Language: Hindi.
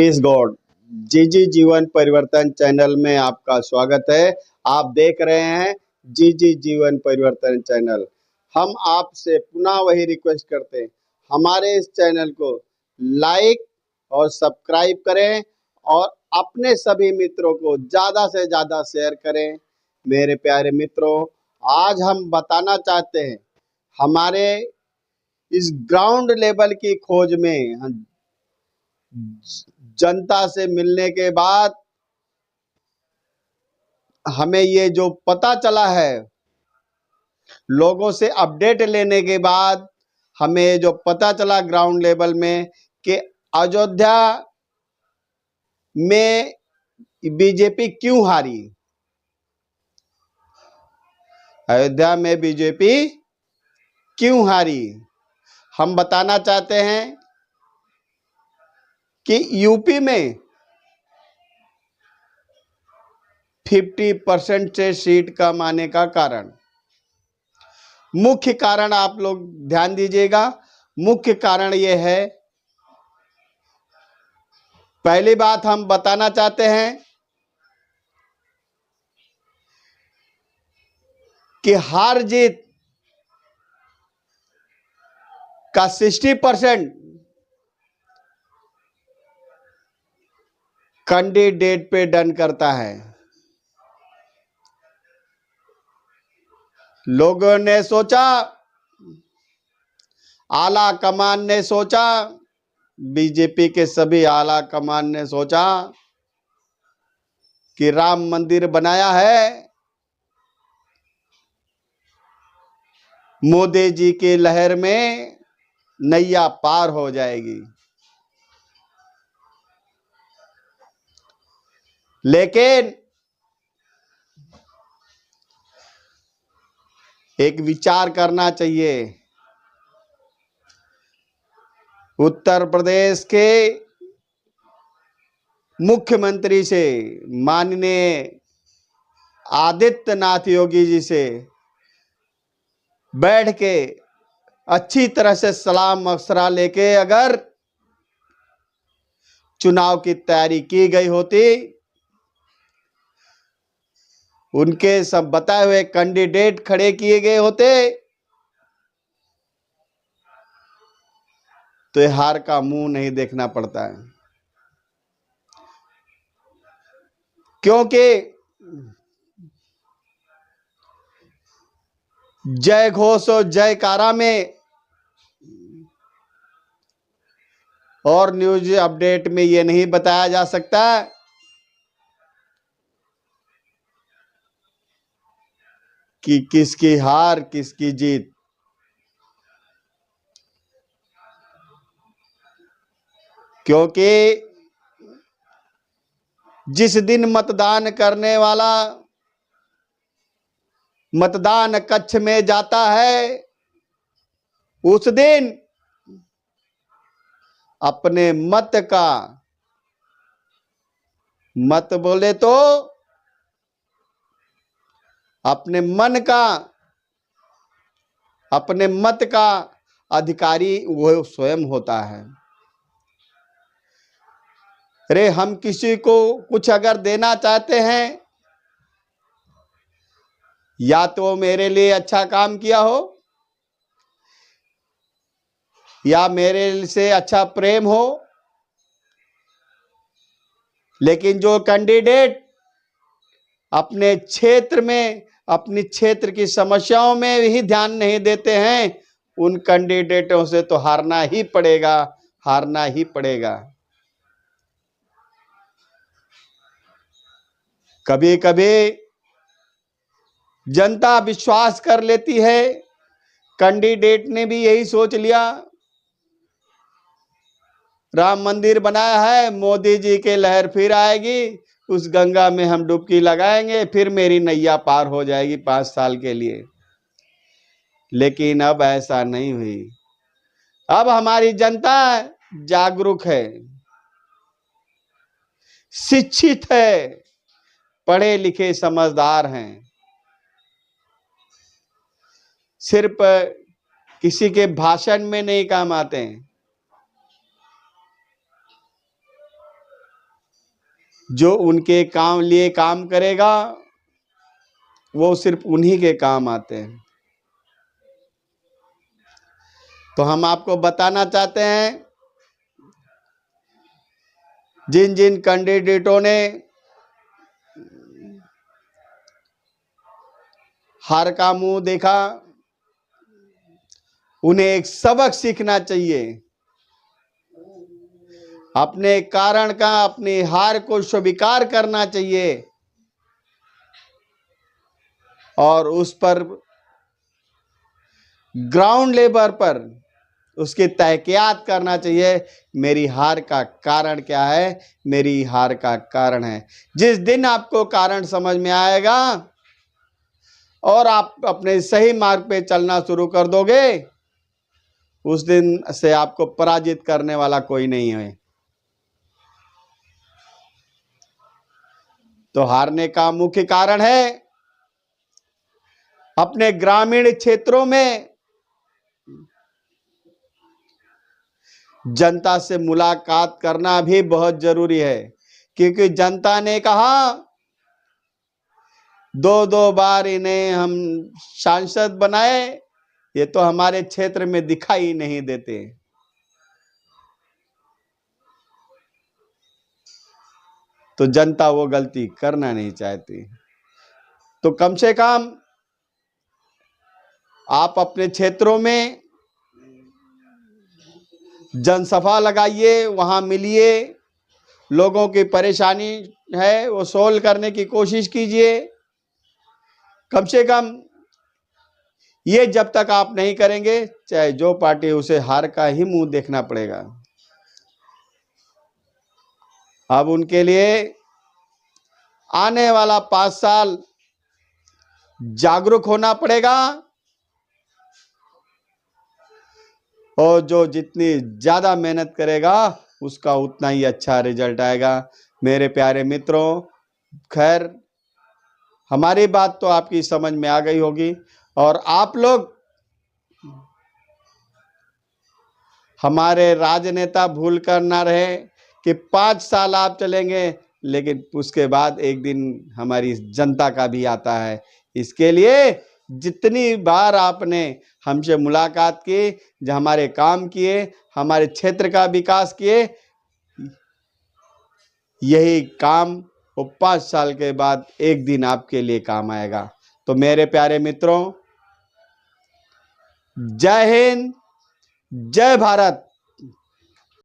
Praise God. जी जीवन परिवर्तन चैनल में आपका स्वागत है। आप देख रहे हैं जी जीवन परिवर्तन चैनल। हम आपसे पुनः वही रिक्वेस्ट करते हैं, हमारे इस चैनल को लाइक और सब्सक्राइब करें और अपने सभी मित्रों को ज़्यादा से ज़्यादा शेयर करें। मेरे प्यारे मित्रों, आज हम बताना चाहते हैं हमारे इस ग्राउंड लेवल की खोज में जनता से मिलने के बाद हमें ये जो पता चला है, लोगों से अपडेट लेने के बाद हमें जो पता चला ग्राउंड लेवल में कि अयोध्या में बीजेपी क्यों हारी। अयोध्या में बीजेपी क्यों हारी, हम बताना चाहते हैं कि यूपी में 50% से सीट कम आने का कारण, मुख्य कारण आप लोग ध्यान दीजिएगा। मुख्य कारण यह है, पहली बात हम बताना चाहते हैं कि हार जीत का 60% कैंडिडेट पे डन करता है। लोगों ने सोचा, आला कमान ने सोचा, बीजेपी के सभी आला कमान ने सोचा कि राम मंदिर बनाया है, मोदी जी की लहर में नैया पार हो जाएगी। लेकिन एक विचार करना चाहिए। उत्तर प्रदेश के मुख्यमंत्री से, माननीय आदित्यनाथ योगी जी से बैठ के अच्छी तरह से सलाह मशवरा लेके अगर चुनाव की तैयारी की गई होती, उनके सब बताए हुए कैंडिडेट खड़े किए गए होते, तो हार का मुंह नहीं देखना पड़ता है। क्योंकि जय घोष और जयकारा में और न्यूज अपडेट में यह नहीं बताया जा सकता कि किसकी हार किसकी जीत। क्योंकि जिस दिन मतदान करने वाला मतदान कक्ष में जाता है, उस दिन अपने मत का, मत बोले तो अपने मन का, अपने मत का अधिकारी वो स्वयं होता है। अरे हम किसी को कुछ अगर देना चाहते हैं, या तो मेरे लिए अच्छा काम किया हो, या मेरे से अच्छा प्रेम हो, लेकिन जो कैंडिडेट अपने क्षेत्र में, अपनी क्षेत्र की समस्याओं में ही ध्यान नहीं देते हैं, उन कैंडिडेटों से तो हारना ही पड़ेगा, हारना ही पड़ेगा। कभी कभी जनता विश्वास कर लेती है, कैंडिडेट ने भी यही सोच लिया, राम मंदिर बनाया है, मोदी जी की लहर फिर आएगी, उस गंगा में हम डुबकी लगाएंगे, फिर मेरी नैया पार हो जाएगी 5 साल के लिए। लेकिन अब ऐसा नहीं हुई। अब हमारी जनता जागरूक है, शिक्षित है, पढ़े लिखे समझदार हैं। सिर्फ किसी के भाषण में नहीं काम आते हैं। जो उनके काम लिए काम करेगा वो सिर्फ उन्हीं के काम आते हैं। तो हम आपको बताना चाहते हैं, जिन जिन कैंडिडेटों ने हार का मुंह देखा, उन्हें एक सबक सीखना चाहिए। अपने कारण का, अपनी हार को स्वीकार करना चाहिए और उस पर ग्राउंड लेवल पर उसकी तहकीकात करना चाहिए। मेरी हार का कारण क्या है? मेरी हार का कारण है। जिस दिन आपको कारण समझ में आएगा और आप अपने सही मार्ग पे चलना शुरू कर दोगे, उस दिन से आपको पराजित करने वाला कोई नहीं है। तो हारने का मुख्य कारण है अपने ग्रामीण क्षेत्रों में जनता से मुलाकात करना भी बहुत जरूरी है, क्योंकि जनता ने कहा 2-2 बार इन्हें हम सांसद बनाए, ये तो हमारे क्षेत्र में दिखाई नहीं देते। तो जनता वो गलती करना नहीं चाहती। तो कम से कम आप अपने क्षेत्रों में जनसभा लगाइए, वहां मिलिए, लोगों की परेशानी है वो सोल्व करने की कोशिश कीजिए। कम से कम ये जब तक आप नहीं करेंगे, चाहे जो पार्टी, उसे हार का ही मुंह देखना पड़ेगा। अब उनके लिए आने वाला 5 साल जागरूक होना पड़ेगा और जो जितनी ज्यादा मेहनत करेगा उसका उतना ही अच्छा रिजल्ट आएगा। मेरे प्यारे मित्रों, खैर हमारी बात तो आपकी समझ में आ गई होगी और आप लोग हमारे राजनेता भूल कर ना रहे कि 5 साल आप चलेंगे, लेकिन उसके बाद एक दिन हमारी जनता का भी आता है। इसके लिए जितनी बार आपने हमसे मुलाकात की, जो हमारे काम किए, हमारे क्षेत्र का विकास किए, यही काम वो 5 साल के बाद एक दिन आपके लिए काम आएगा। तो मेरे प्यारे मित्रों, जय हिंद, जय भारत।